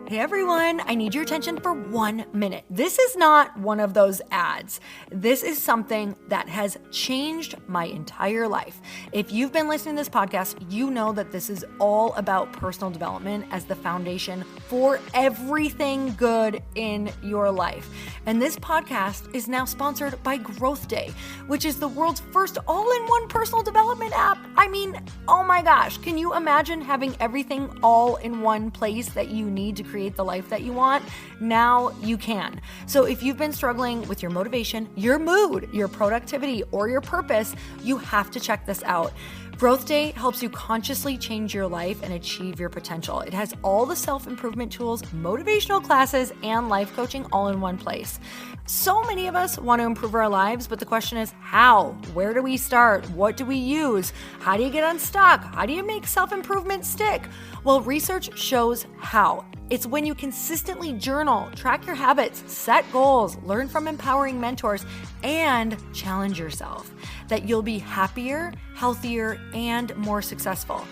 Hey everyone, I need your attention for 1 minute. This is not one of those ads. This is something that has changed my entire life. If you've been listening to this podcast, you know that this is all about personal development as the foundation for everything good in your life. And this podcast is now sponsored by Growth Day, which is the world's first all-in-one personal development app. I mean, oh my gosh, can you imagine having everything all in one place that you need to create the life that you want? Now you can. So if you've been struggling with your motivation, your mood, your productivity, or your purpose, you have to check this out. Growth Day helps you consciously change your life and achieve your potential. It has all the self-improvement tools, motivational classes, and life coaching all in one place. So many of us want to improve our lives, but the question is how? Where do we start? What do we use? How do you get unstuck? How do you make self-improvement stick? Well, research shows how. It's when you consistently journal, track your habits, set goals, learn from empowering mentors, and challenge yourself that you'll be happier, healthier, and more successful.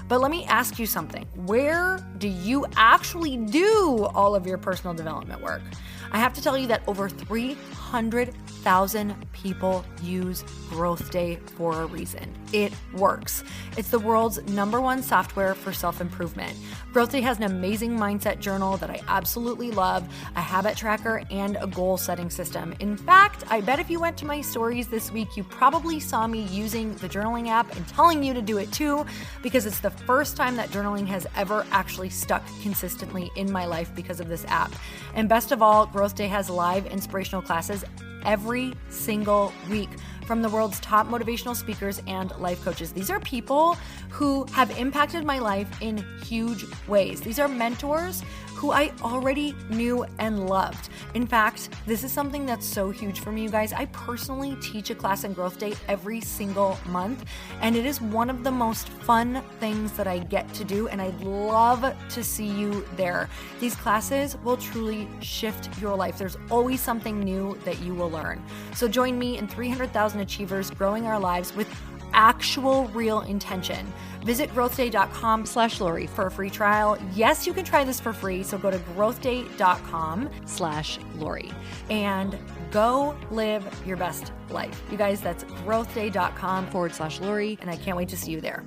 But let me ask you something. Where do you actually do all of your personal development work? I have to tell you that over 300,000 people use Growth Day for a reason. It works. It's the world's #1 software for self-improvement. Growth Day has an amazing mindset journal that I absolutely love, a habit tracker, and a goal-setting system. In fact, I bet if you went to my stories this week, you probably saw me using the journaling app and telling you to do it too, because it's the first time that journaling has ever actually stuck consistently in my life because of this app. And best of all, Growth Day has live inspirational classes every single week from the world's top motivational speakers and life coaches. These are people who have impacted my life in huge ways. These are mentors who I already knew and loved. In fact, this is something that's so huge for me, you guys. I personally teach a class in Growth Day every single month, and it is one of the most fun things that I get to do, and I'd love to see you there. These classes will truly shift your life. There's always something new that you will learn. So join me and 300,000 achievers growing our lives with actual real intention. Visit growthday.com/Lori for a free trial. Yes, you can try this for free. So go to growthday.com/Lori and go live your best life. You guys, that's growthday.com/Lori. And I can't wait to see you there.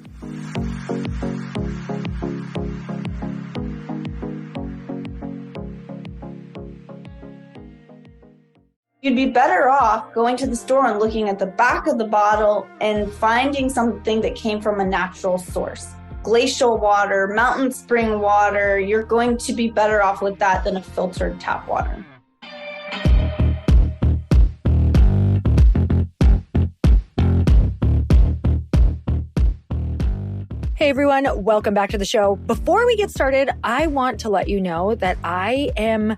You'd be better off going to the store and looking at the back of the bottle and finding something that came from a natural source. Glacial water, mountain spring water, you're going to be better off with that than a filtered tap water. Hey everyone, welcome back to the show. Before we get started, I want to let you know that I am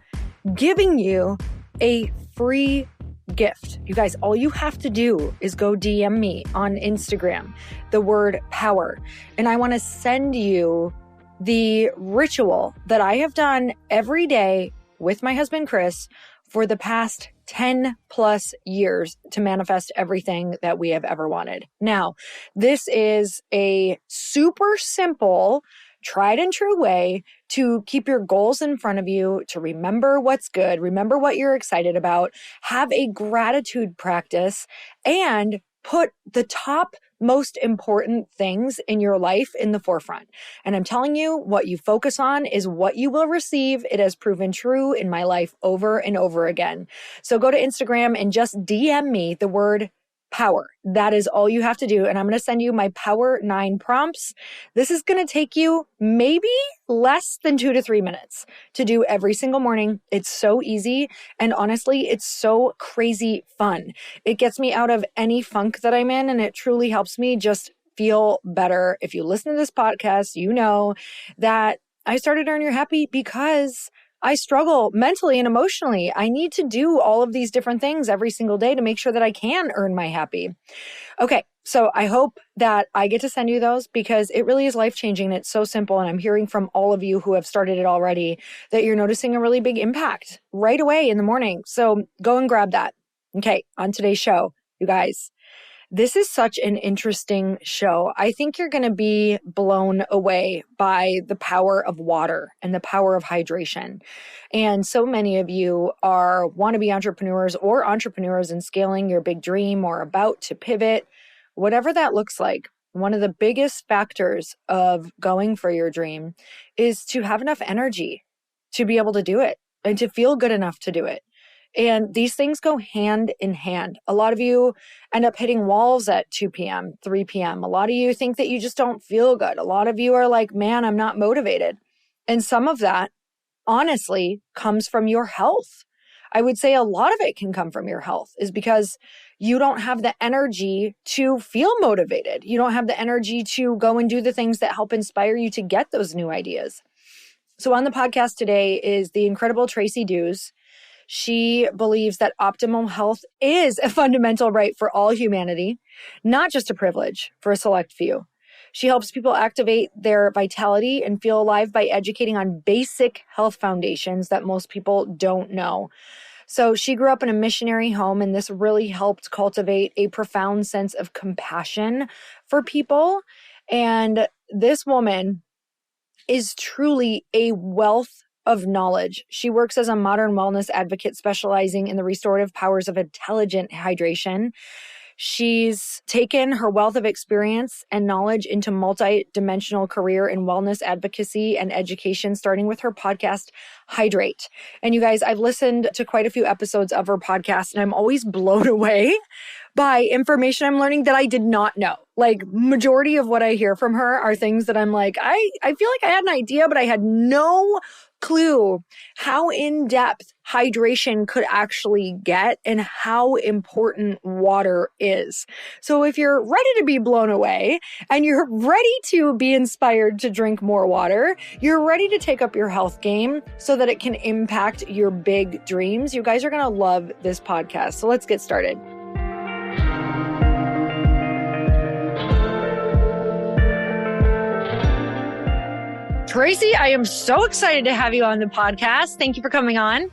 giving you a free gift. You guys, all you have to do is go DM me on Instagram, the word power. And I want to send you the ritual that I have done every day with my husband, Chris, for the past 10 plus years to manifest everything that we have ever wanted. Now, this is a super simple, tried and true way to keep your goals in front of you, to remember what's good, remember what you're excited about, have a gratitude practice, and put the top most important things in your life in the forefront. And I'm telling you, what you focus on is what you will receive. It has proven true in my life over and over again. So go to Instagram and just DM me the word power. That is all you have to do. And I'm going to send you my Power 9 prompts. This is going to take you maybe less than 2 to 3 minutes to do every single morning. It's so easy. And honestly, it's so crazy fun. It gets me out of any funk that I'm in, and it truly helps me just feel better. If you listen to this podcast, you know that I started Earn Your Happy because I struggle mentally and emotionally. I need to do all of these different things every single day to make sure that I can earn my happy. Okay, so I hope that I get to send you those because it really is life-changing. It's so simple. And I'm hearing from all of you who have started it already that you're noticing a really big impact right away in the morning. So go and grab that. Okay, on today's show, you guys, This is such an interesting show. I think you're going to be blown away by the power of water and the power of hydration. And so many of you are wannabe entrepreneurs or entrepreneurs in scaling your big dream or about to pivot, whatever that looks like. One of the biggest factors of going for your dream is to have enough energy to be able to do it and to feel good enough to do it. And these things go hand in hand. A lot of you end up hitting walls at 2 p.m., 3 p.m. A lot of you think that you just don't feel good. A lot of you are like, man, I'm not motivated. And some of that, honestly, comes from your health. I would say a lot of it can come from your health is because you don't have the energy to feel motivated. You don't have the energy to go and do the things that help inspire you to get those new ideas. So on the podcast today is the incredible Tracy. She believes that optimal health is a fundamental right for all humanity, not just a privilege for a select few. She helps people activate their vitality and feel alive by educating on basic health foundations that most people don't know. So she grew up in a missionary home, and this really helped cultivate a profound sense of compassion for people. And this woman is truly a wealth of knowledge. She works as a modern wellness advocate specializing in the restorative powers of intelligent hydration. She's taken her wealth of experience and knowledge into multi-dimensional career in wellness advocacy and education, starting with her podcast, Hydrate. And you guys, I've listened to quite a few episodes of her podcast, and I'm always blown away by information I'm learning that I did not know. Like, majority of what I hear from her are things that I'm like, I feel like I had an idea, but I had no clue how in-depth hydration could actually get and how important water is. So if you're ready to be blown away and you're ready to be inspired to drink more water, you're ready to take up your health game so that it can impact your big dreams, you guys are going to love this podcast. So let's get started. Tracy, I am so excited to have you on the podcast. Thank you for coming on.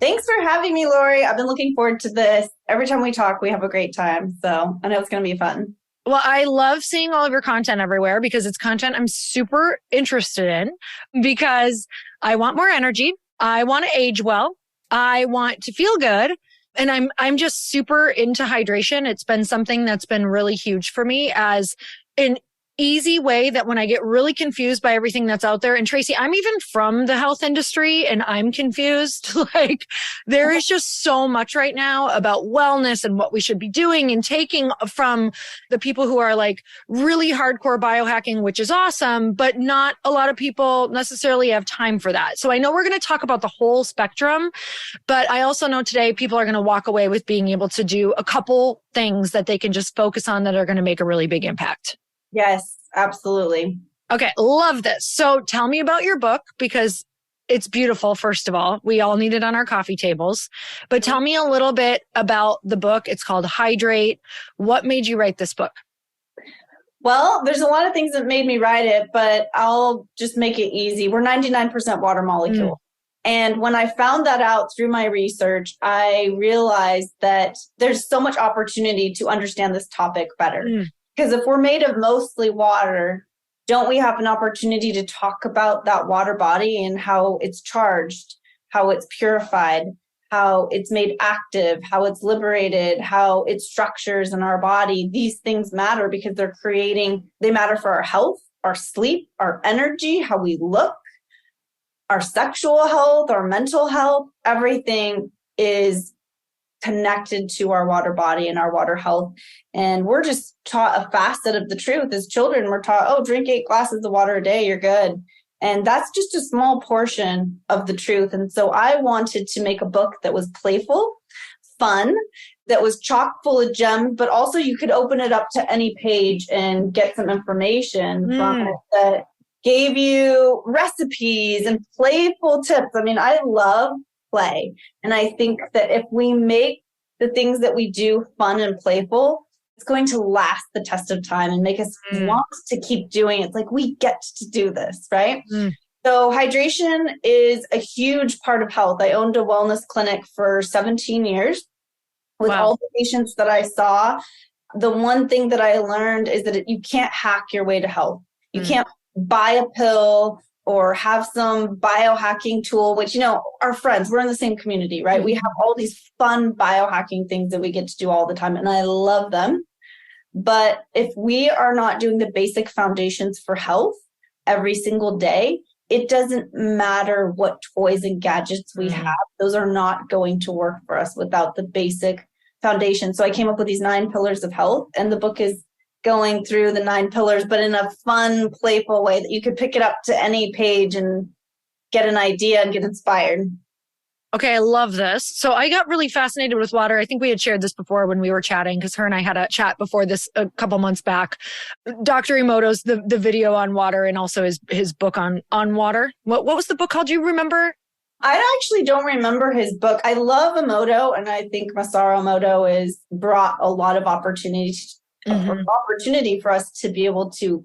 Thanks for having me, Lori. I've been looking forward to this. Every time we talk, we have a great time. So I know it's going to be fun. Well, I love seeing all of your content everywhere because it's content I'm super interested in because I want more energy. I want to age well. I want to feel good. And I'm just super into hydration. It's been something that's been really huge for me as an easy way that when I get really confused by everything that's out there, and Tracy, I'm even from the health industry and I'm confused. Like, there is just so much right now about wellness and what we should be doing and taking from the people who are like really hardcore biohacking, which is awesome, but not a lot of people necessarily have time for that. So I know we're going to talk about the whole spectrum, but I also know today people are going to walk away with being able to do a couple things that they can just focus on that are going to make a really big impact. Yes, absolutely. Okay, love this. So tell me about your book because it's beautiful, first of all. We all need it on our coffee tables. But tell me a little bit about the book. It's called Hydrate. What made you write this book? Well, there's a lot of things that made me write it, but I'll just make it easy. We're 99% water molecule. And when I found that out through my research, I realized that there's so much opportunity to understand this topic better. Because if we're made of mostly water, don't we have an opportunity to talk about that water body and how it's charged, how it's purified, how it's made active, how it's liberated, how it structures in our body? These things matter because they matter for our health, our sleep, our energy, how we look, our sexual health, our mental health. Everything is connected to our water body and our water health. And we're just taught a facet of the truth. As children, we're taught, oh, drink 8 glasses of water a day, you're good. And that's just a small portion of the truth. And so I wanted to make a book that was playful, fun, that was chock full of gems, but also you could open it up to any page and get some information from it that gave you recipes and playful tips. I mean, I love play. And I think that if we make the things that we do fun and playful, it's going to last the test of time and make us want to keep doing it. It's like, we get to do this, right? So hydration is a huge part of health. I owned a wellness clinic for 17 years. With all the patients that I saw, the one thing that I learned is that you can't hack your way to health. You can't buy a pill or have some biohacking tool, which, our friends, we're in the same community, right? We have all these fun biohacking things that we get to do all the time, and I love them. But if we are not doing the basic foundations for health every single day, it doesn't matter what toys and gadgets we have. Those are not going to work for us without the basic foundation. So I came up with these 9 pillars of health, and the book is going through the 9 pillars, but in a fun, playful way that you could pick it up to any page and get an idea and get inspired. Okay, I love this. So I got really fascinated with water. I think we had shared this before when we were chatting, because her and I had a chat before this a couple months back. Dr. Emoto's the video on water, and also his book on water. What was the book called? Do you remember? I actually don't remember his book. I love Emoto, and I think Masaru Emoto has brought a lot of opportunity for us to be able to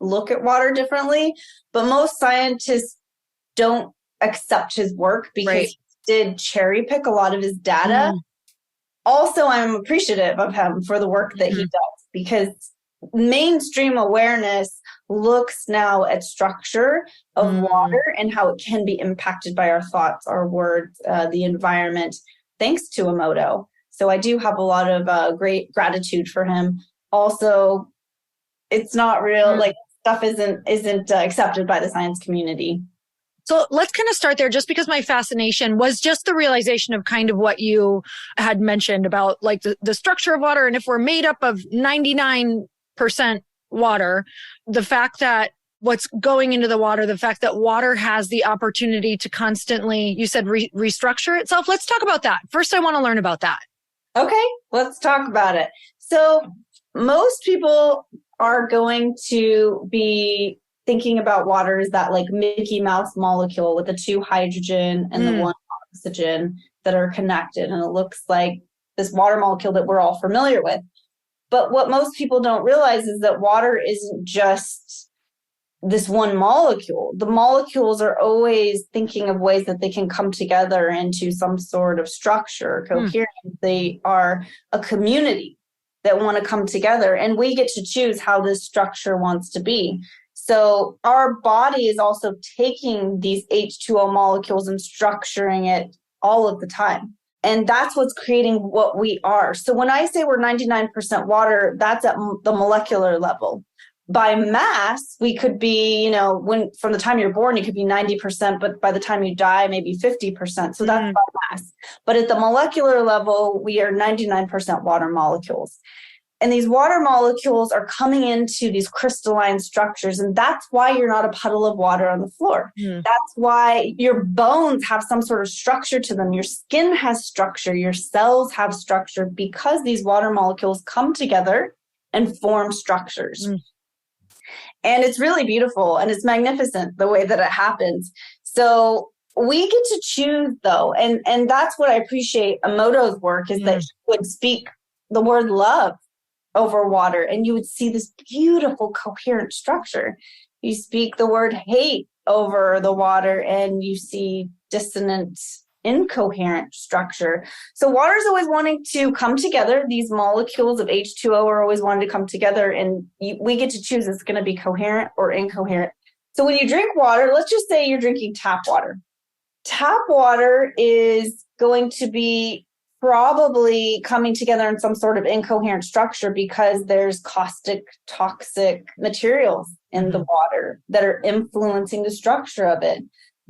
look at water differently. But most scientists don't accept his work because he did cherry pick a lot of his data. Also, I'm appreciative of him for the work that he does, because mainstream awareness looks now at structure of water and how it can be impacted by our thoughts, our words, the environment, thanks to Emoto. So I do have a lot of great gratitude for him. Also, it's not real, like stuff isn't accepted by the science community. So let's kind of start there, just because my fascination was just the realization of kind of what you had mentioned about like the structure of water. And if we're made up of 99% water, the fact that what's going into the water, the fact that water has the opportunity to constantly, you said restructure itself. Let's talk about that. First, I want to learn about that. Okay, let's talk about it. So most people are going to be thinking about water as that like Mickey Mouse molecule with the 2 hydrogen and the 1 oxygen that are connected. And it looks like this water molecule that we're all familiar with. But what most people don't realize is that water isn't just this one molecule. The molecules are always thinking of ways that they can come together into some sort of structure, coherence. They are a community that want to come together, and we get to choose how this structure wants to be. So our body is also taking these H2O molecules and structuring it all of the time. And that's what's creating what we are. So when I say we're 99% water, that's at the molecular level. By mass, we could be, when from the time you're born, you could be 90%, but by the time you die, maybe 50%. So that's by mass. But at the molecular level, we are 99% water molecules. And these water molecules are coming into these crystalline structures. And that's why you're not a puddle of water on the floor. That's why your bones have some sort of structure to them. Your skin has structure. Your cells have structure, because these water molecules come together and form structures. And it's really beautiful, and it's magnificent the way that it happens. So we get to choose, though. And that's what I appreciate Emoto's work, is that he would speak the word love over water, and you would see this beautiful coherent structure. You speak the word hate over the water, and you see dissonant, incoherent structure. So water is always wanting to come together. These molecules of H2O are always wanting to come together, and we get to choose if it's going to be coherent or incoherent. So when you drink water, let's just say you're drinking tap water. Tap water is going to be probably coming together in some sort of incoherent structure, because there's caustic, toxic materials in the water that are influencing the structure of it.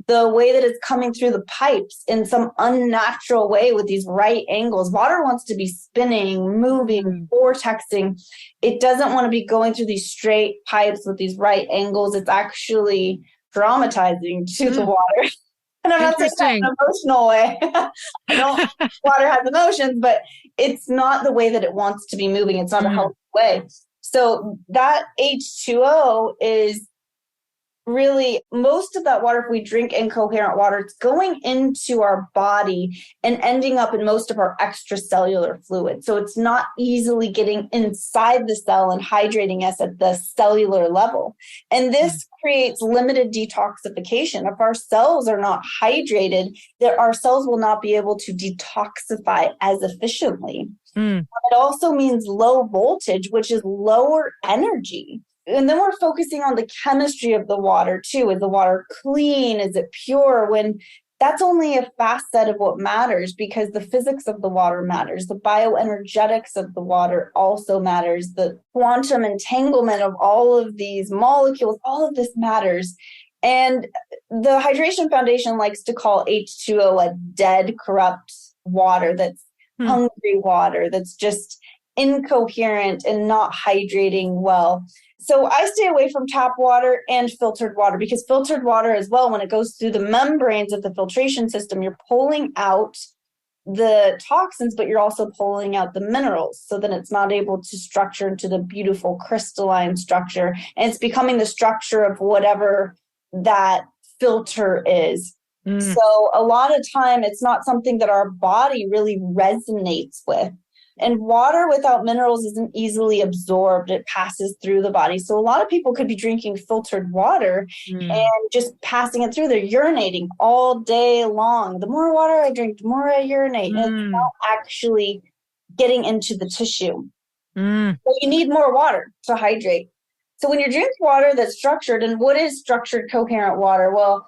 The way that it's coming through the pipes in some unnatural way with these right angles. Water wants to be spinning, moving, vortexing. It doesn't want to be going through these straight pipes with these right angles. It's actually traumatizing to the water. And I'm not saying that in an emotional way. Water has emotions, but it's not the way that it wants to be moving. It's not a healthy way. So that H2O is really, most of that water, if we drink incoherent water, it's going into our body and ending up in most of our extracellular fluid. So it's not easily getting inside the cell and hydrating us at the cellular level. And this creates limited detoxification. If our cells are not hydrated, our cells will not be able to detoxify as efficiently. It also means low voltage, which is lower energy. And then we're focusing on the chemistry of the water too. Is the water clean? Is it pure? When that's only a facet of what matters, because the physics of the water matters. The bioenergetics of the water also matters. The quantum entanglement of all of these molecules, all of this matters. And the Hydration Foundation likes to call H2O a dead, corrupt water that's hungry water, that's just incoherent and not hydrating well. So I stay away from tap water and filtered water, because filtered water as well, when it goes through the membranes of the filtration system, you're pulling out the toxins, but you're also pulling out the minerals. So then it's not able to structure into the beautiful crystalline structure. And it's becoming the structure of whatever that filter is. So a lot of time, it's not something that our body really resonates with. And water without minerals isn't easily absorbed. It passes through the body. So a lot of people could be drinking filtered water and just passing it through. They're urinating all day long. The more water I drink, the more I urinate. And it's not actually getting into the tissue. But you need more water to hydrate. So when you drink water that's structured, and what is structured, coherent water? Well,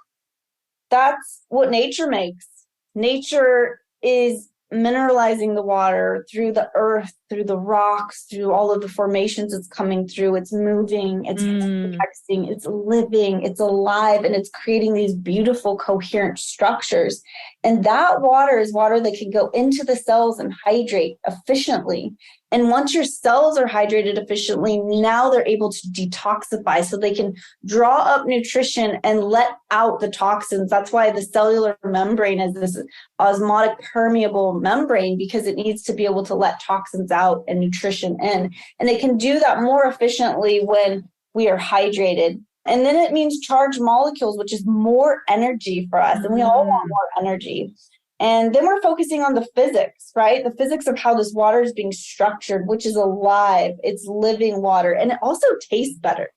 that's what nature makes. Nature is mineralizing the water through the earth, through the rocks, through all of the formations it's coming through. It's moving, it's texting, it's living, it's alive, and it's creating these beautiful, coherent structures. And that water is water that can go into the cells and hydrate efficiently. And once your cells are hydrated efficiently, now they're able to detoxify, so they can draw up nutrition and let out the toxins. That's why the cellular membrane is this osmotic permeable membrane, because it needs to be able to let toxins out and nutrition in. And it can do that more efficiently when we are hydrated. And then it means charged molecules, which is more energy for us. And we all want more energy. And then we're focusing on the physics, right? The physics of how this water is being structured, which is alive. It's living water. And it also tastes better.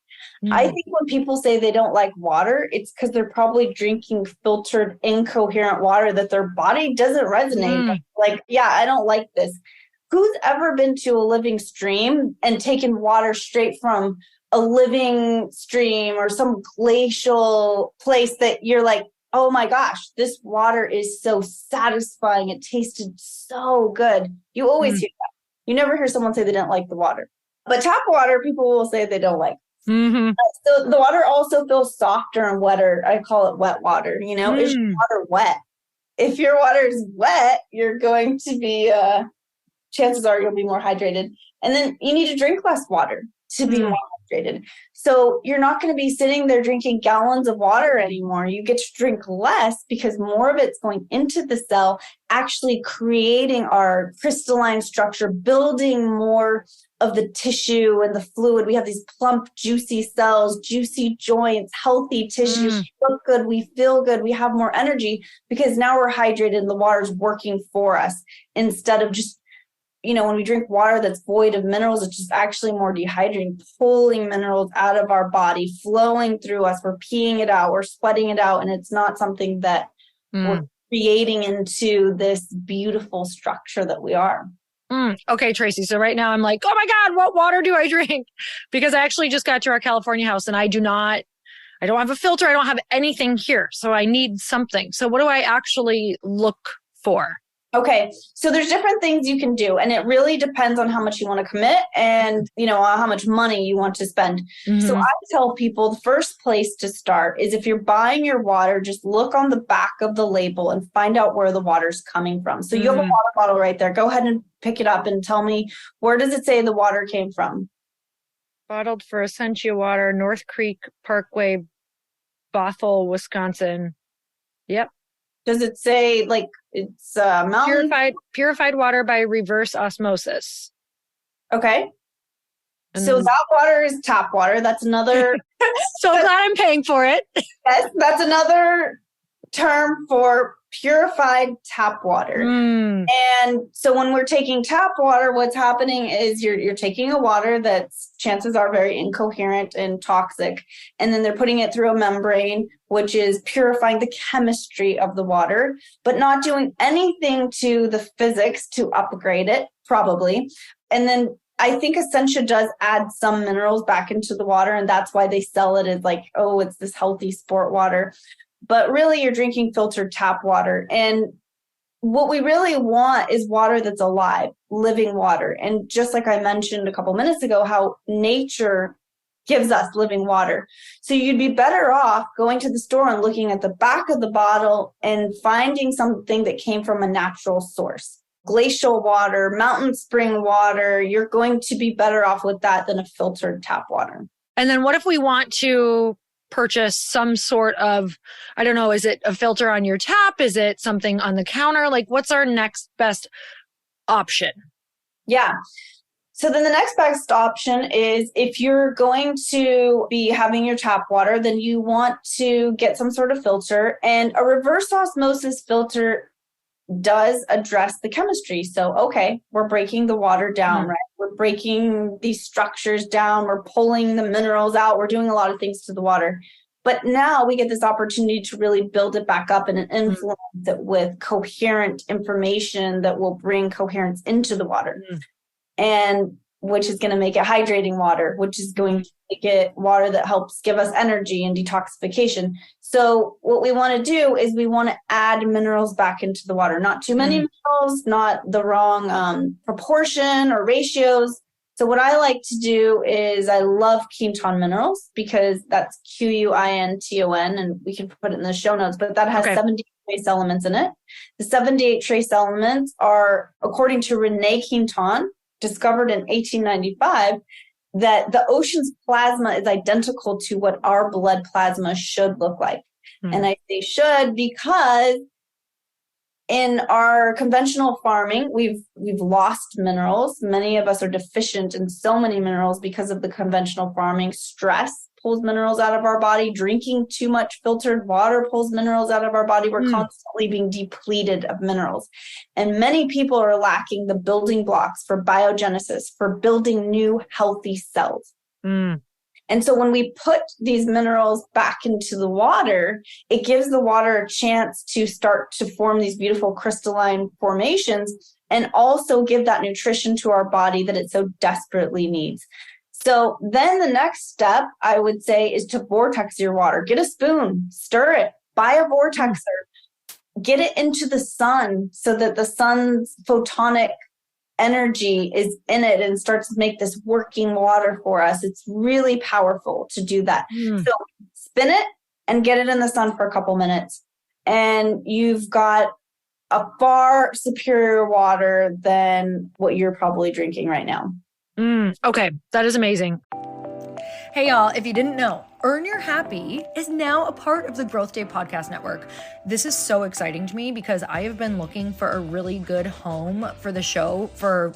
I think when people say they don't like water, it's because they're probably drinking filtered, incoherent water that their body doesn't resonate. Like, yeah, I don't like this. Who's ever been to a living stream and taken water straight from a living stream or some glacial place that you're like, oh my gosh, this water is so satisfying. It tasted so good. You always hear that. You never hear someone say they didn't like the water. But tap water, people will say they don't like. So the water also feels softer and wetter. I call it wet water. You know, is your water wet? If your water is wet, you're going to be, chances are you'll be more hydrated. And then you need to drink less water to be more hydrated. So you're not going to be sitting there drinking gallons of water anymore. You get to drink less, because more of it's going into the cell, actually creating our crystalline structure, building more of the tissue and the fluid. We have these plump, juicy cells, juicy joints, healthy tissues. We look good, we feel good, we have more energy, because now we're hydrated and the water's working for us, instead of just, you know, when we drink water that's void of minerals, it's just actually more dehydrating, pulling minerals out of our body, flowing through us. We're peeing it out, we're sweating it out, and it's not something that we're creating into this beautiful structure that we are. Okay, Tracy. So right now I'm like, oh my God, what water do I drink? Because I actually just got to our California house and I don't have a filter. I don't have anything here. So I need something. So what do I actually look for? Okay, so there's different things you can do, and it really depends on how much you want to commit and, you know, how much money you want to spend. So I tell people the first place to start is, if you're buying your water, just look on the back of the label and find out where the water's coming from. So you have a water bottle right there. Go ahead and pick it up and tell me, where does it say the water came from? Bottled for Essentia Water, North Creek Parkway, Bothell, Wisconsin. Yep. Does it say like it's mountain? Purified water by reverse osmosis. Okay. So that water is tap water. That's another. So glad I'm paying for it. Yes, that's another term for purified tap water. And so when we're taking tap water, what's happening is you're taking a water that's chances are very incoherent and toxic, and then they're putting it through a membrane, which is purifying the chemistry of the water, but not doing anything to the physics to upgrade it, probably. And then I think Essentia does add some minerals back into the water, and that's why they sell it as like, oh, it's this healthy sport water. But really, you're drinking filtered tap water. And what we really want is water that's alive, living water. And just like I mentioned a couple minutes ago, how nature gives us living water. So you'd be better off going to the store and looking at the back of the bottle and finding something that came from a natural source. Glacial water, mountain spring water, you're going to be better off with that than a filtered tap water. And then what if we want to purchase some sort of, I don't know, is it a filter on your tap? Is it something on the counter? Like, what's our next best option? Yeah. So then the next best option is if you're going to be having your tap water, then you want to get some sort of filter. And a reverse osmosis filter does address the chemistry. So, okay, we're breaking the water down, right? We're breaking these structures down. We're pulling the minerals out. We're doing a lot of things to the water. But now we get this opportunity to really build it back up and influence it with coherent information that will bring coherence into the water. And which is going to make it hydrating water, which is going to make it water that helps give us energy and detoxification. So what we want to do is we want to add minerals back into the water, not too many minerals, not the wrong proportion or ratios. So what I like to do is I love Quinton minerals because that's Quinton, and we can put it in the show notes, but that has 78 trace elements in it. The 78 trace elements are, according to Renee Quinton, discovered in 1895, that the ocean's plasma is identical to what our blood plasma should look like. And I say should because in our conventional farming, we've lost minerals. Many of us are deficient in so many minerals because of the conventional farming. Stress pulls minerals out of our body. Drinking too much filtered water pulls minerals out of our body. We're constantly being depleted of minerals. And many people are lacking the building blocks for biogenesis, for building new healthy cells. And so when we put these minerals back into the water, it gives the water a chance to start to form these beautiful crystalline formations and also give that nutrition to our body that it so desperately needs. So then the next step, I would say, is to vortex your water. Get a spoon, stir it, buy a vortexer, get it into the sun so that the sun's photonic energy is in it and starts to make this working water for us. It's really powerful to do that. So spin it and get it in the sun for a couple minutes. And you've got a far superior water than what you're probably drinking right now. Okay, that is amazing. Hey y'all, if you didn't know, Earn Your Happy is now a part of the Growth Day Podcast Network. This is so exciting to me because I have been looking for a really good home for the show for,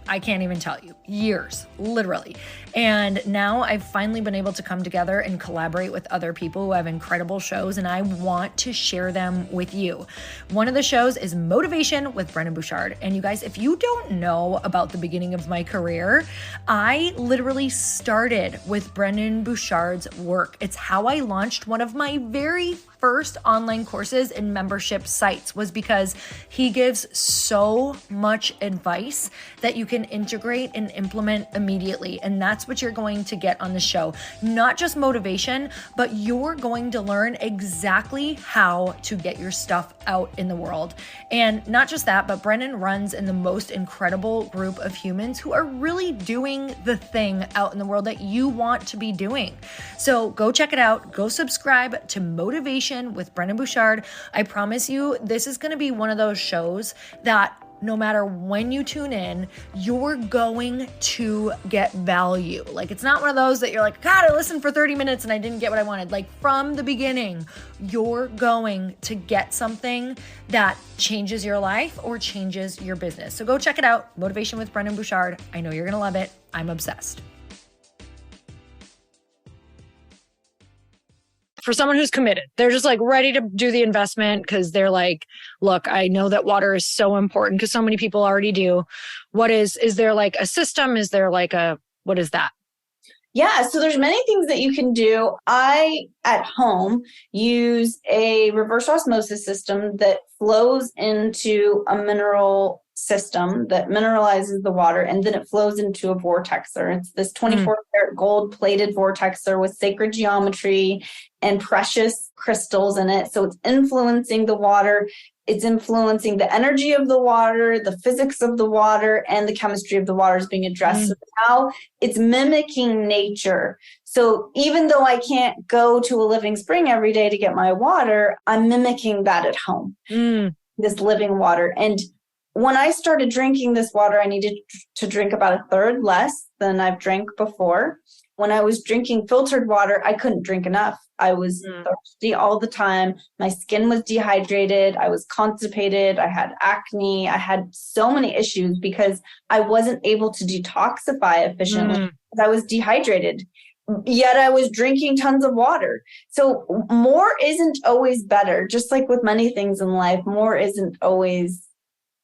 I can't even tell you, years, literally. And now I've finally been able to come together and collaborate with other people who have incredible shows, and I want to share them with you. One of the shows is Motivation with Brendon Burchard. And you guys, if you don't know about the beginning of my career, I literally started with Brendon Burchard's work. It's how I launched one of my very first online courses and membership sites, was because he gives so much advice that you can integrate and implement immediately. And that's what you're going to get on the show. Not just motivation, but you're going to learn exactly how to get your stuff out in the world. And not just that, but Brendon runs in the most incredible group of humans who are really doing the thing out in the world that you want to be doing. So go check it out. Go subscribe to Motivation with Brendon Burchard. I promise you, this is going to be one of those shows that no matter when you tune in, you're going to get value. Like, it's not one of those that you're like, God, I listened for 30 minutes and I didn't get what I wanted. Like, from the beginning, you're going to get something that changes your life or changes your business. So go check it out. Motivation with Brendon Burchard. I know you're going to love it. I'm obsessed. for someone who's committed, they're just like ready to do the investment because they're like, look, I know that water is so important because so many people already do. Is there like a system? Is there like what is that? Yeah, so there's many things that you can do. I, at home, use a reverse osmosis system that flows into a mineral system that mineralizes the water, and then it flows into a vortexer. It's this 24-karat gold-plated vortexer with sacred geometry and precious crystals in it. So it's influencing the water. It's influencing the energy of the water, the physics of the water, and the chemistry of the water is being addressed. So now it's mimicking nature. So even though I can't go to a living spring every day to get my water, I'm mimicking that at home, this living water. And when I started drinking this water, I needed to drink about a third less than I've drank before. When I was drinking filtered water, I couldn't drink enough. I was thirsty all the time. My skin was dehydrated. I was constipated. I had acne. I had so many issues because I wasn't able to detoxify efficiently because I was dehydrated. Yet I was drinking tons of water. So more isn't always better. Just like with many things in life, more isn't always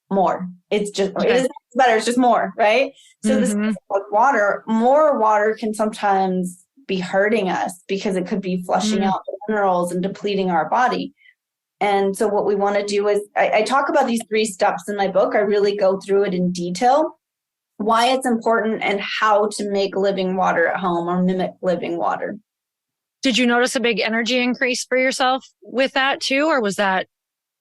more. It's just, it isn't better. It's just more, right? So this is with water, more water can sometimes be hurting us because it could be flushing out the minerals and depleting our body. And so what we want to do is, I talk about these 3 steps in my book. I really go through it in detail, why it's important and how to make living water at home or mimic living water. Did you notice a big energy increase for yourself with that too? Or was that?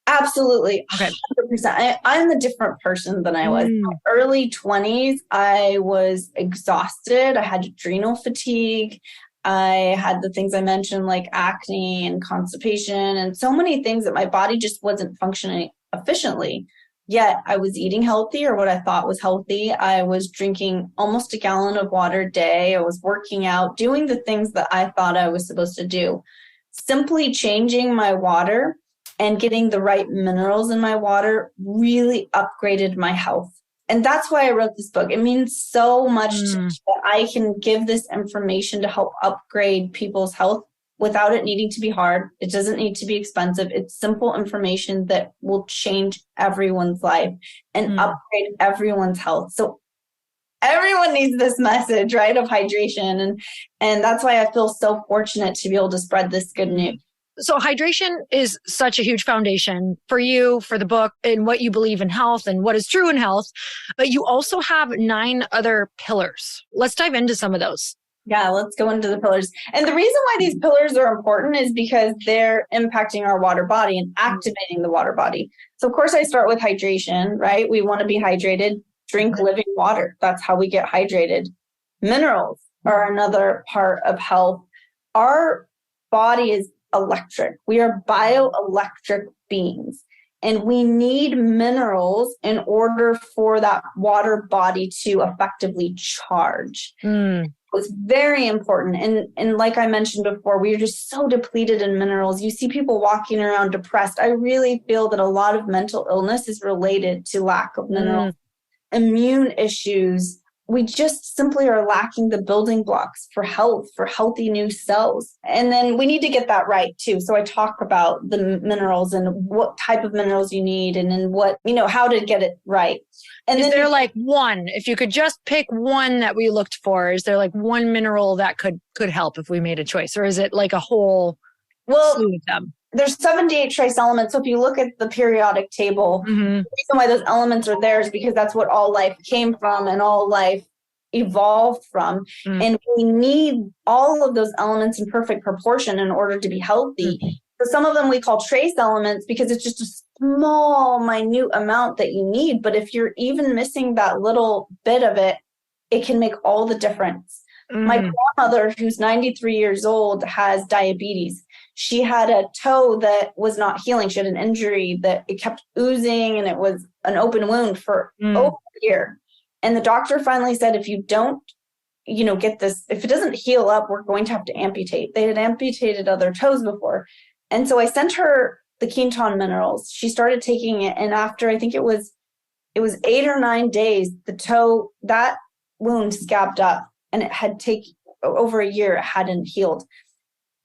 Absolutely. Okay. 100%. I'm a different person than I was. In my early 20s, I was exhausted. I had adrenal fatigue. I had the things I mentioned, like acne and constipation and so many things that my body just wasn't functioning efficiently. Yet I was eating healthy, or what I thought was healthy. I was drinking almost a gallon of water a day. I was working out, doing the things that I thought I was supposed to do. Simply changing my water and getting the right minerals in my water really upgraded my health. And that's why I wrote this book. It means so much to me that I can give this information to help upgrade people's health without it needing to be hard. It doesn't need to be expensive. It's simple information that will change everyone's life and upgrade everyone's health. So everyone needs this message, right, of hydration. And that's why I feel so fortunate to be able to spread this good news. So hydration is such a huge foundation for you, for the book, and what you believe in health and what is true in health. But you also have 9 other pillars. Let's dive into some of those. Yeah, let's go into the pillars. And the reason why these pillars are important is because they're impacting our water body and activating the water body. So of course I start with hydration, right? We want to be hydrated, drink living water. That's how we get hydrated. Minerals are another part of health. Our body is electric. We are bioelectric beings, and we need minerals in order for that water body to effectively charge. It's very important. And like I mentioned before, we are just so depleted in minerals. You see people walking around depressed. I really feel that a lot of mental illness is related to lack of minerals, immune issues. We just simply are lacking the building blocks for health, for healthy new cells. And then we need to get that right too. So I talk about the minerals and what type of minerals you need and then what, how to get it right. And is there like one, if you could just pick one that we looked for, is there like one mineral that could help if we made a choice? Or is it like a whole slew of them? There's 78 trace elements. So if you look at the periodic table, the reason why those elements are there is because that's what all life came from and all life evolved from. And we need all of those elements in perfect proportion in order to be healthy. So some of them we call trace elements because it's just a small, minute amount that you need. But if you're even missing that little bit of it, it can make all the difference. My grandmother, who's 93 years old, has diabetes. She had a toe that was not healing. She had an injury that it kept oozing and it was an open wound for over a year. And the doctor finally said, if you don't, get this, if it doesn't heal up, we're going to have to amputate. They had amputated other toes before. And so I sent her the Quinton minerals. She started taking it. And after, I think it was 8 or 9 days, the toe, that wound scabbed up and it had taken over a year. It hadn't healed.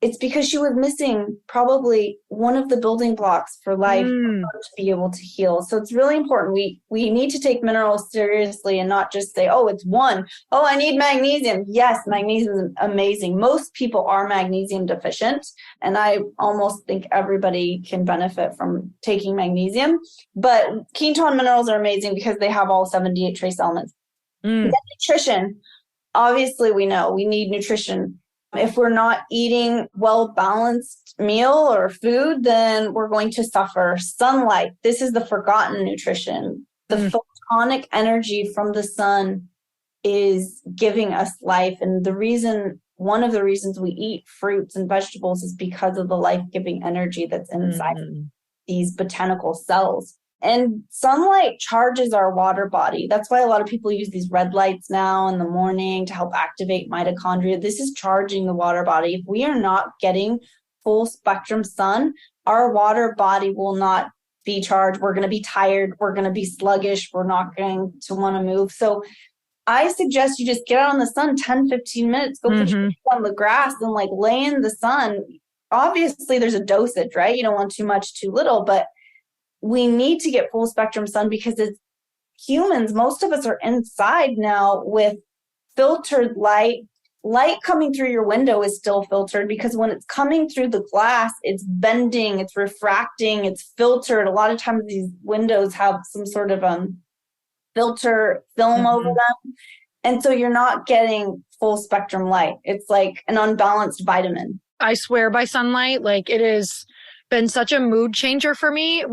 it's because she was missing probably one of the building blocks for life for her to be able to heal. So it's really important. We need to take minerals seriously and not just say, oh, it's one. Oh, I need magnesium. Yes, magnesium is amazing. Most people are magnesium deficient, and I almost think everybody can benefit from taking magnesium. But ketone minerals are amazing because they have all 78 trace elements. Then nutrition. Obviously, we know we need nutrition. If we're not eating well-balanced meal or food, then we're going to suffer. Sunlight, this is the forgotten nutrition. The photonic energy from the sun is giving us life. And one of the reasons we eat fruits and vegetables is because of the life-giving energy that's inside these botanical cells. And sunlight charges our water body. That's why a lot of people use these red lights now in the morning to help activate mitochondria. This is charging the water body. If we are not getting full spectrum sun, our water body will not be charged. We're going to be tired. We're going to be sluggish. We're not going to want to move. So I suggest you just get out on the sun 10, 15 minutes, go put your feet on the grass and like lay in the sun. Obviously, there's a dosage, right? You don't want too much, too little, but we need to get full spectrum sun because as humans, most of us are inside now with filtered light. Light coming through your window is still filtered because when it's coming through the glass, it's bending, it's refracting, it's filtered. A lot of times these windows have some sort of filter film over them. And so you're not getting full spectrum light. It's like an unbalanced vitamin. I swear by sunlight, like it has been such a mood changer for me.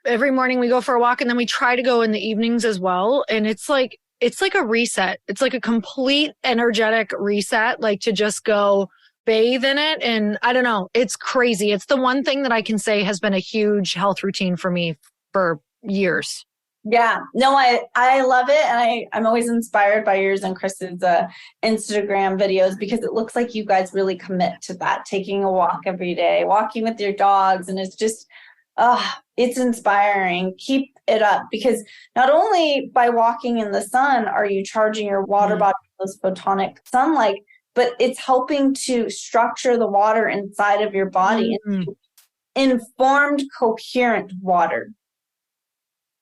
Every morning we go for a walk and then we try to go in the evenings as well. And it's like a reset. It's like a complete energetic reset, like to just go bathe in it. And I don't know, it's crazy. It's the one thing that I can say has been a huge health routine for me for years. Yeah, no, I love it. And I'm always inspired by yours and Chris's Instagram videos because it looks like you guys really commit to that, taking a walk every day, walking with your dogs. And it's just, it's inspiring. Keep it up because not only by walking in the sun are you charging your water body with those photonic sunlight, but it's helping to structure the water inside of your body into informed, coherent water.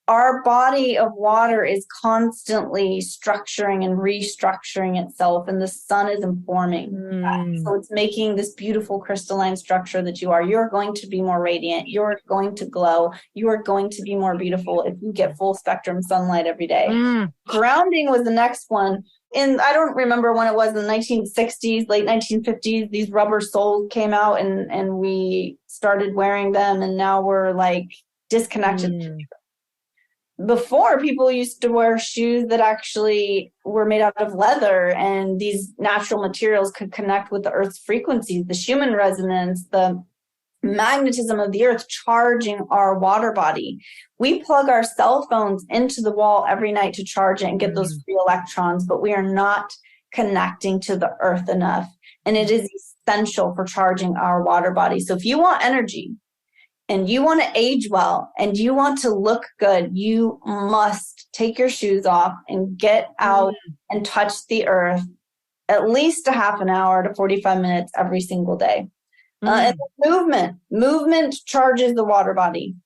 Our body of water is constantly structuring and restructuring itself, and the sun is informing that. So it's making this beautiful crystalline structure that you are. You're going to be more radiant. You're going to glow. You are going to be more beautiful if you get full spectrum sunlight every day. Grounding was the next one. And I don't remember when it was, in the 1960s, late 1950s, these rubber soles came out and we started wearing them, and now we're like disconnected. Before, people used to wear shoes that actually were made out of leather, and these natural materials could connect with the earth's frequencies, the Schumann resonance, the magnetism of the earth charging our water body. We plug our cell phones into the wall every night to charge it and get those free electrons, but we are not connecting to the earth enough. And it is essential for charging our water body. So if you want energy, and you want to age well, and you want to look good, you must take your shoes off and get out and touch the earth at least a half an hour to 45 minutes every single day. And movement charges the water body.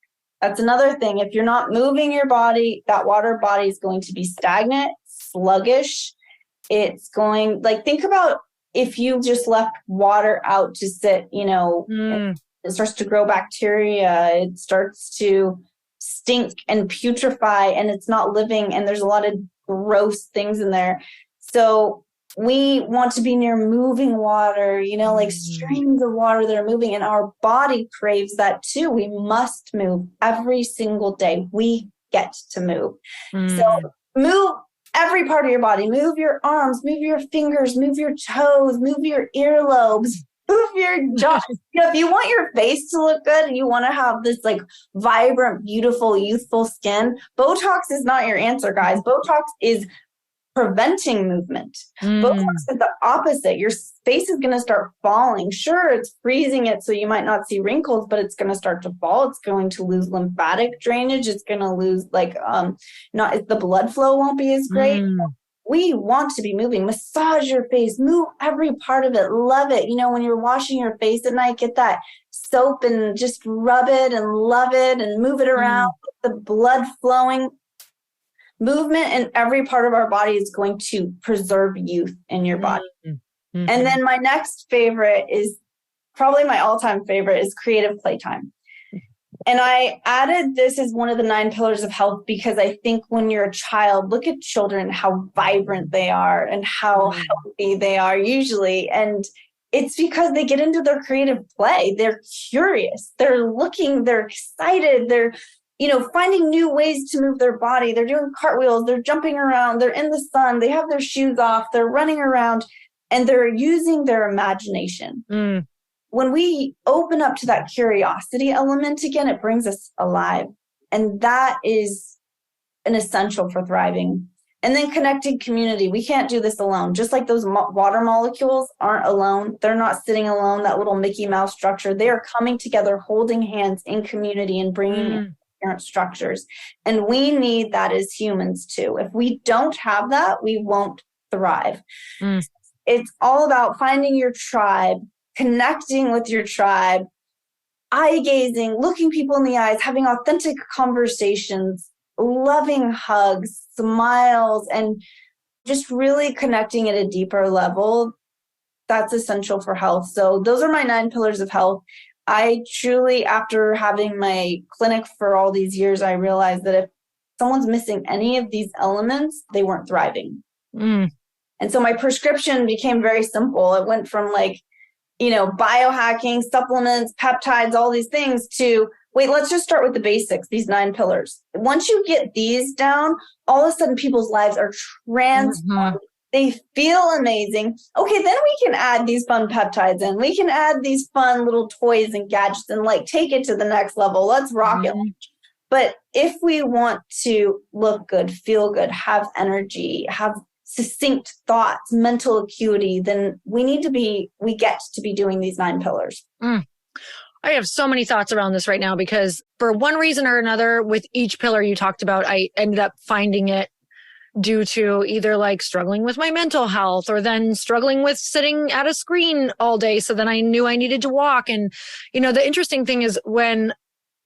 That's another thing. If you're not moving your body, that water body is going to be stagnant, sluggish. It's going, like, think about if you just left water out to sit, it starts to grow bacteria. It starts to stink and putrefy, and it's not living. And there's a lot of gross things in there. So we want to be near moving water, like streams of water that are moving. And our body craves that too. We must move every single day. We get to move. So move every part of your body. Move your arms, move your fingers, move your toes, move your earlobes. Move your jaw. If you want your face to look good and you want to have this like vibrant, beautiful, youthful skin, Botox is not your answer, guys. Botox is preventing movement. Botox is the opposite. Your face is going to start falling. Sure, it's freezing it so you might not see wrinkles, but it's going to start to fall. It's going to lose lymphatic drainage. It's going to lose the blood flow won't be as great. we want to be moving. Massage your face, move every part of it, love it. When you're washing your face at night, get that soap and just rub it and love it and move it around, the blood flowing. Movement in every part of our body is going to preserve youth in your body. And then my next favorite is probably my all-time favorite is creative playtime. And I added this as one of the 9 pillars of health because I think when you're a child, look at children, how vibrant they are and how healthy they are usually. And it's because they get into their creative play. They're curious. They're looking, they're excited. They're, finding new ways to move their body. They're doing cartwheels. They're jumping around. They're in the sun. They have their shoes off. They're running around and they're using their imagination. When we open up to that curiosity element again, it brings us alive. And that is an essential for thriving. And then connecting community. We can't do this alone. Just like those water molecules aren't alone. They're not sitting alone, that little Mickey Mouse structure. They are coming together, holding hands in community and bringing in different structures. And we need that as humans too. If we don't have that, we won't thrive. It's all about finding your tribe, connecting with your tribe, eye gazing, looking people in the eyes, having authentic conversations, loving hugs, smiles, and just really connecting at a deeper level. That's essential for health. So those are my 9 pillars of health. I truly, after having my clinic for all these years, I realized that if someone's missing any of these elements, they weren't thriving. And so my prescription became very simple. It went from biohacking, supplements, peptides, all these things to, wait, let's just start with the basics, these 9 pillars. Once you get these down, all of a sudden people's lives are transformed. They feel amazing. Okay, then we can add these fun peptides in. We can add these fun little toys and gadgets and take it to the next level. Let's rock it. But if we want to look good, feel good, have energy, have succinct thoughts, mental acuity, then we get to be doing these 9 pillars. I have so many thoughts around this right now because for one reason or another, with each pillar you talked about, I ended up finding it due to either struggling with my mental health or then struggling with sitting at a screen all day. So then I knew I needed to walk. And, the interesting thing is when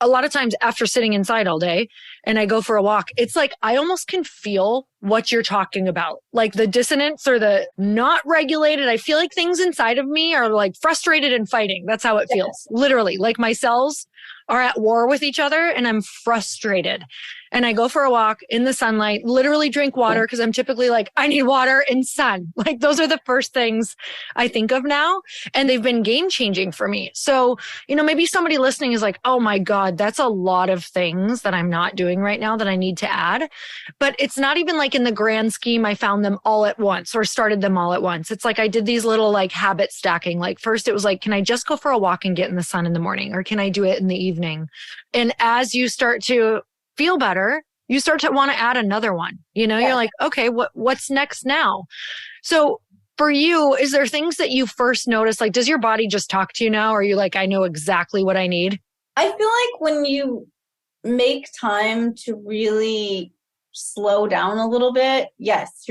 a lot of times after sitting inside all day and I go for a walk, it's I almost can feel what you're talking about, the dissonance or the not regulated. I feel things inside of me are frustrated and fighting. That's how it feels. Literally, my cells are at war with each other and I'm frustrated. And I go for a walk in the sunlight, literally drink water because I'm typically I need water and sun. Those are the first things I think of now. And they've been game changing for me. So, maybe somebody listening is oh my God, that's a lot of things that I'm not doing right now that I need to add. But it's not even in the grand scheme, I found them all at once or started them all at once. It's I did these little habit stacking. First it was can I just go for a walk and get in the sun in the morning? Or can I do it in the evening? And as you start to feel better, you start to want to add another one. You're okay, what's next now? So for you, is there things that you first notice? Does your body just talk to you now? Or are you I know exactly what I need? I feel when you make time to really slow down a little bit, yes,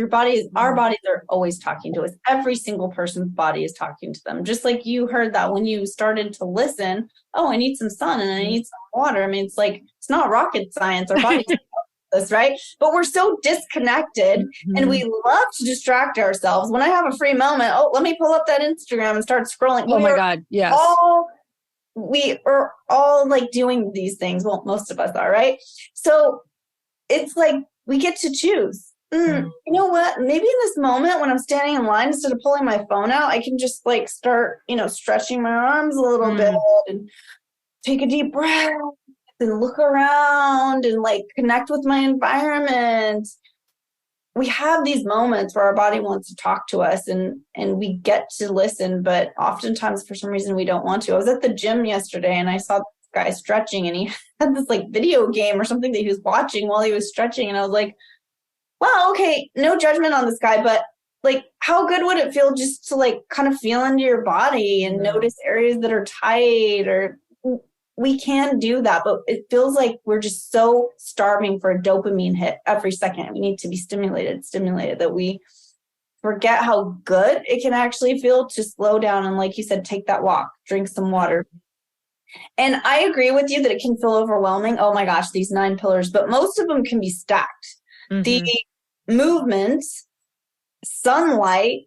our bodies are always talking to us. Every single person's body is talking to them. Just like you heard that when you started to listen, oh, I need some sun and I need some water. I mean, it's not rocket science. Our bodies this, right? But we're so disconnected and we love to distract ourselves. When I have a free moment, let me pull up that Instagram and start scrolling. Oh my God, yes. We are all doing these things. Well, most of us are, right? So it's we get to choose. You know what? Maybe in this moment when I'm standing in line, instead of pulling my phone out, I can just start, stretching my arms a little bit and take a deep breath and look around and connect with my environment. We have these moments where our body wants to talk to us and we get to listen, but oftentimes for some reason we don't want to. I was at the gym yesterday and I saw guy stretching and he had this video game or something that he was watching while he was stretching. And I was wow, okay, no judgment on this guy, but how good would it feel just to kind of feel into your body and notice areas that are tight or we can do that, but it feels like we're just so starving for a dopamine hit every second. We need to be stimulated, that we forget how good it can actually feel to slow down. And like you said, take that walk, drink some water. And I agree with you that it can feel overwhelming. Oh my gosh, these 9 pillars, but most of them can be stacked. The movement, sunlight,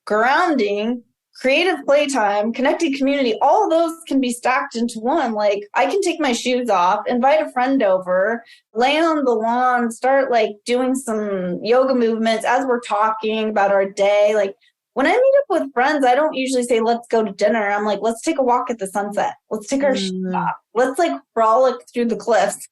grounding, creative playtime, connected community, all of those can be stacked into one. Like I can take my shoes off, invite a friend over, lay on the lawn, start like doing some yoga movements as we're talking about our day. Like when I meet up with friends, I don't usually say, let's go to dinner. I'm like, let's take a walk at the sunset. Let's take our shoes off. Let's like frolic through the cliffs.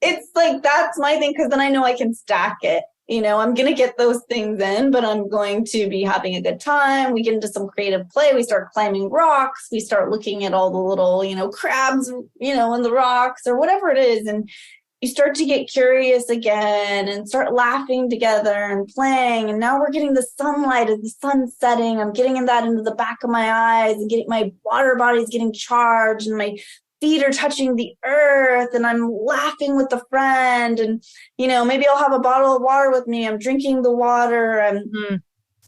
It's like, that's my thing. Cause then I know I can stack it. You know, I'm going to get those things in, but I'm going to be having a good time. We get into some creative play. We start climbing rocks. We start looking at all the little, crabs, in the rocks or whatever it is. And you start to get curious again and start laughing together and playing. And now we're getting the sunlight as the sun's setting. I'm getting that into the back of my eyes and getting my water body's getting charged and my feet are touching the earth and I'm laughing with a friend and, maybe I'll have a bottle of water with me. I'm drinking the water and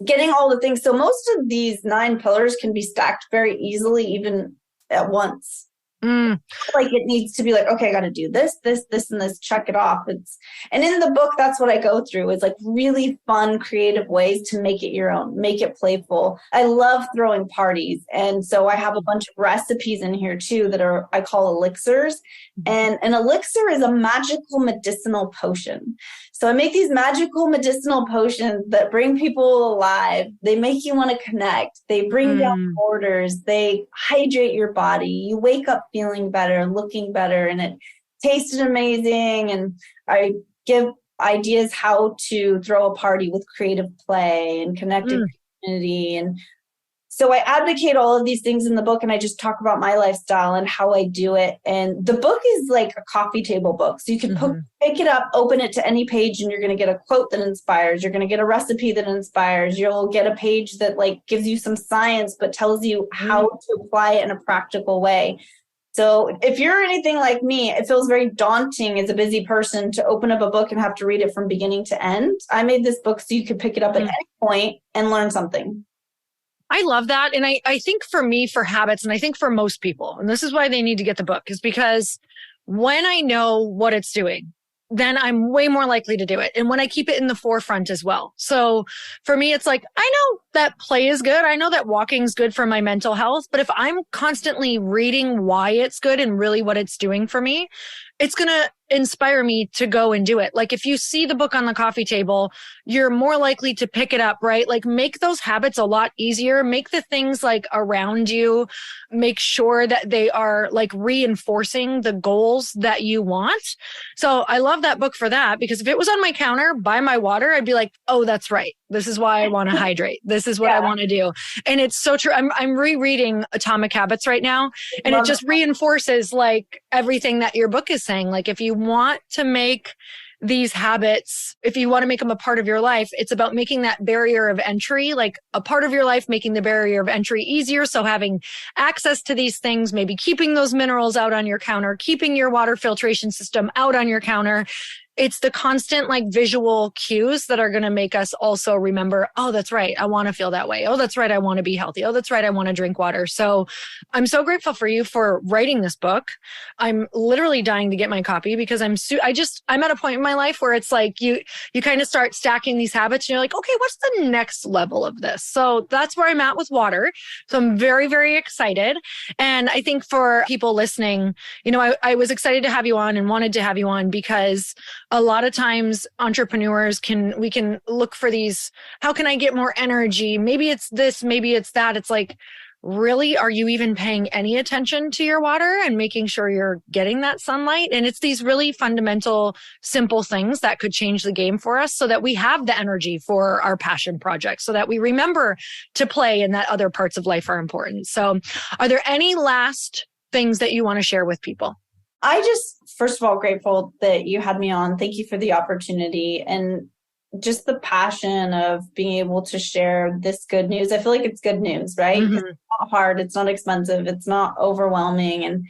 getting all the things. So most of these 9 pillars can be stacked very easily, even at once. Like it needs to be like, okay, I got to do this, and this, check it off. And in the book, that's what I go through is like really fun, creative ways to make it your own, make it playful. I love throwing parties. And so I have a bunch of recipes in here too, that I call elixirs. And an elixir is a magical medicinal potion. So I make these magical medicinal potions that bring people alive. They make you want to connect. They bring down borders. They hydrate your body. You wake up feeling better, looking better, and it tasted amazing. And I give ideas how to throw a party with creative play and connected community. And so I advocate all of these things in the book, and I just talk about my lifestyle and how I do it. And the book is like a coffee table book. So you can pick it up, open it to any page, and you're going to get a quote that inspires. You're going to get a recipe that inspires. You'll get a page that like gives you some science, but tells you how to apply it in a practical way. So if you're anything like me, it feels very daunting as a busy person to open up a book and have to read it from beginning to end. I made this book so you could pick it up at any point and learn something. I love that. And I think for me, for habits, and I think for most people, and this is why they need to get the book, is because when I know what it's doing, then I'm way more likely to do it. And when I keep it in the forefront as well. So for me, it's like, I know that play is good. I know that walking is good for my mental health. But if I'm constantly reading why it's good and really what it's doing for me, it's going to inspire me to go and do it. Like if you see the book on the coffee table, you're more likely to pick it up, right? Like make those habits a lot easier. Make the things like around you, make sure that they are like reinforcing the goals that you want. So I love that book for that, because if it was on my counter by my water, I'd be like, oh, that's right. This is why I want to hydrate. This is what I want to do. And it's so true. I'm rereading Atomic Habits right now, and it just reinforces like everything that your book is saying. Like if you want to make these habits, if you want to make them a part of your life, it's about making that barrier of entry, like a part of your life, making the barrier of entry easier. So having access to these things, maybe keeping those minerals out on your counter, keeping your water filtration system out on your counter. It's the constant like visual cues that are going to make us also remember, oh, that's right. I want to feel that way. Oh, that's right. I want to be healthy. Oh, that's right. I want to drink water. So I'm so grateful for you for writing this book. I'm literally dying to get my copy because I'm at a point in my life where it's like you kind of start stacking these habits and you're like, okay, what's the next level of this? So that's where I'm at with water. So I'm very, very excited. And I think for people listening, I was excited to have you on and wanted to have you on because a lot of times entrepreneurs we can look for these, how can I get more energy? Maybe it's this, maybe it's that. It's like, really, are you even paying any attention to your water and making sure you're getting that sunlight? And it's these really fundamental, simple things that could change the game for us so that we have the energy for our passion projects, so that we remember to play and that other parts of life are important. So are there any last things that you want to share with people? First of all, grateful that you had me on. Thank you for the opportunity. And just the passion of being able to share this good news. I feel like it's good news, right? Mm-hmm. It's not hard. It's not expensive. It's not overwhelming.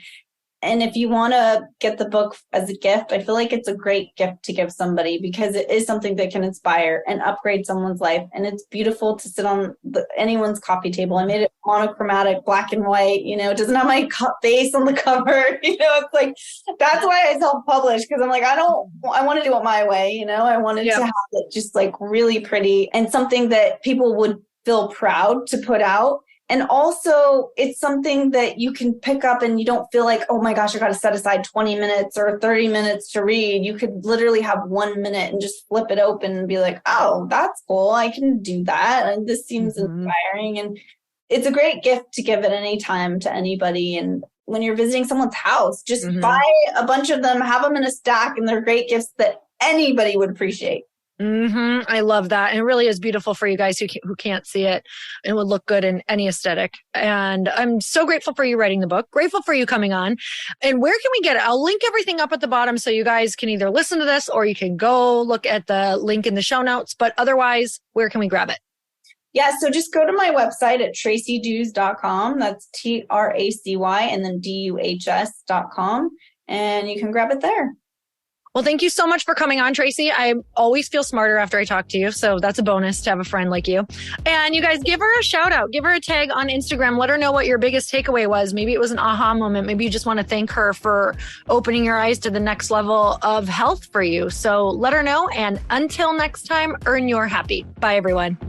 And if you want to get the book as a gift, I feel like it's a great gift to give somebody because it is something that can inspire and upgrade someone's life. And it's beautiful to sit on anyone's coffee table. I made it monochromatic, black and white, it doesn't have my face on the cover. It's like, that's why I self-published, because I'm like, I want to do it my way. I wanted to have it just like really pretty and something that people would feel proud to put out. And also, it's something that you can pick up and you don't feel like, oh my gosh, I got to set aside 20 minutes or 30 minutes to read. You could literally have 1 minute and just flip it open and be like, oh, that's cool. I can do that. And this seems inspiring. And it's a great gift to give at any time to anybody. And when you're visiting someone's house, just buy a bunch of them, have them in a stack, and they're great gifts that anybody would appreciate. I love that. And it really is beautiful for you guys who can't see it. It would look good in any aesthetic. And I'm so grateful for you writing the book. Grateful for you coming on. And where can we get it? I'll link everything up at the bottom so you guys can either listen to this or you can go look at the link in the show notes. But otherwise, where can we grab it? Yeah, so just go to my website at tracyduhs.com. That's TRACY and then DUHS.com. And you can grab it there. Well, thank you so much for coming on, Tracy. I always feel smarter after I talk to you. So that's a bonus to have a friend like you. And you guys give her a shout out, give her a tag on Instagram. Let her know what your biggest takeaway was. Maybe it was an aha moment. Maybe you just want to thank her for opening your eyes to the next level of health for you. So let her know. And until next time, earn your happy. Bye, everyone.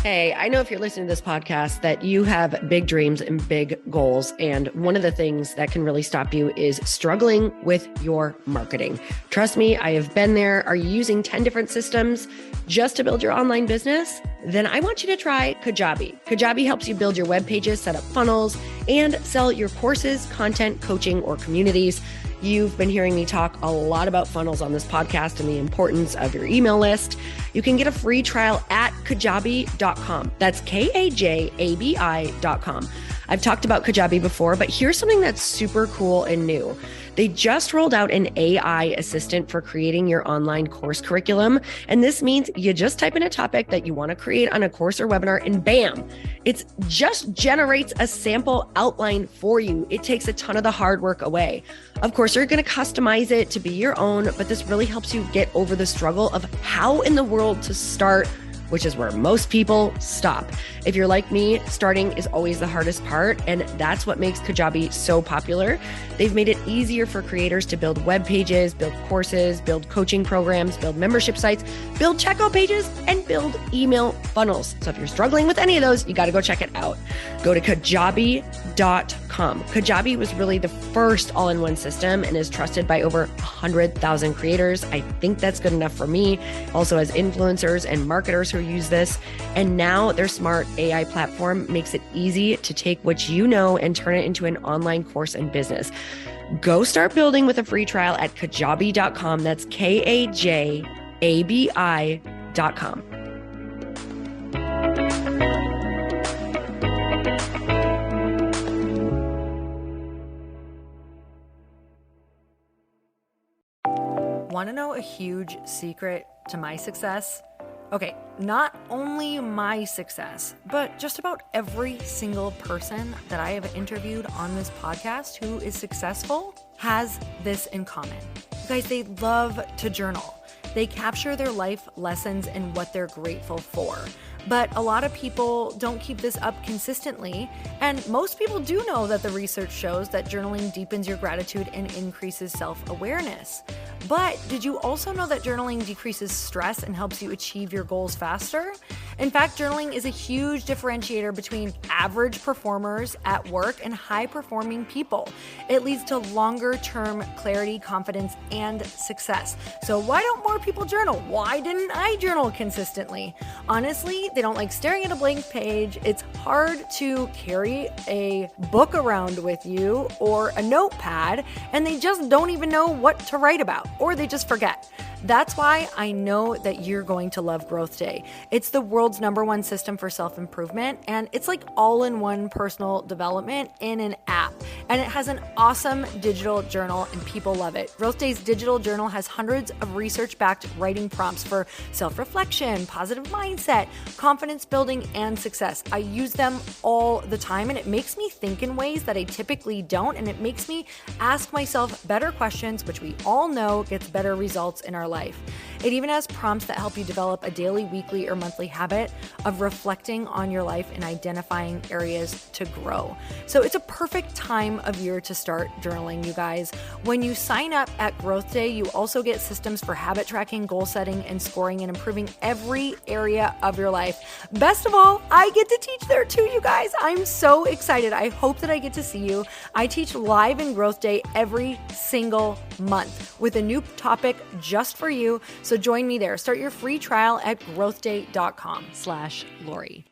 Hey, I know if you're listening to this podcast that you have big dreams and big goals. And one of the things that can really stop you is struggling with your marketing. Trust me, I have been there. Are you using 10 different systems just to build your online business? Then I want you to try Kajabi. Kajabi helps you build your web pages, set up funnels, and sell your courses, content, coaching, or communities. You've been hearing me talk a lot about funnels on this podcast and the importance of your email list. You can get a free trial at kajabi.com. That's Kajabi.com. I've talked about Kajabi before, but here's something that's super cool and new. They just rolled out an AI assistant for creating your online course curriculum. And this means you just type in a topic that you want to create on a course or webinar and bam, it just generates a sample outline for you. It takes a ton of the hard work away. Of course, you're going to customize it to be your own, but this really helps you get over the struggle of how in the world to start, which is where most people stop. If you're like me, starting is always the hardest part, and that's what makes Kajabi so popular. They've made it easier for creators to build web pages, build courses, build coaching programs, build membership sites, build checkout pages, and build email funnels. So if you're struggling with any of those, you got to go check it out. Go to Kajabi.com. Kajabi was really the first all-in-one system and is trusted by over 100,000 creators. I think that's good enough for me. Also has influencers and marketers who use this. And now their smart AI platform makes it easy to take what you know and turn it into an online course and business. Go start building with a free trial at Kajabi.com. That's Kajabi.com. Want to know a huge secret to my success? Okay, not only my success, but just about every single person that I have interviewed on this podcast who is successful has this in common. You guys, they love to journal. They capture their life lessons and what they're grateful for. But a lot of people don't keep this up consistently. And most people do know that the research shows that journaling deepens your gratitude and increases self-awareness. But did you also know that journaling decreases stress and helps you achieve your goals faster? In fact, journaling is a huge differentiator between average performers at work and high-performing people. It leads to longer-term clarity, confidence, and success. So why don't more people journal? Why didn't I journal consistently? Honestly, they don't like staring at a blank page. It's hard to carry a book around with you or a notepad, and they just don't even know what to write about, or they just forget. That's why I know that you're going to love Growth Day. It's the world's #1 system for self-improvement, and it's like all-in-one personal development in an app. And it has an awesome digital journal, and people love it. Growth Day's digital journal has hundreds of research-backed writing prompts for self-reflection, positive mindset, confidence building, and success. I use them all the time, and it makes me think in ways that I typically don't, and it makes me ask myself better questions, which we all know gets better results in our life. It even has prompts that help you develop a daily, weekly, or monthly habit of reflecting on your life and identifying areas to grow. So it's a perfect time of year to start journaling, you guys. When you sign up at Growth Day, you also get systems for habit tracking, goal setting, and scoring, and improving every area of your life. Best of all, I get to teach there too, you guys. I'm so excited. I hope that I get to see you. I teach live in Growth Day every single month with a new topic just for you. So join me there. Start your free trial at growthday.com/Lori.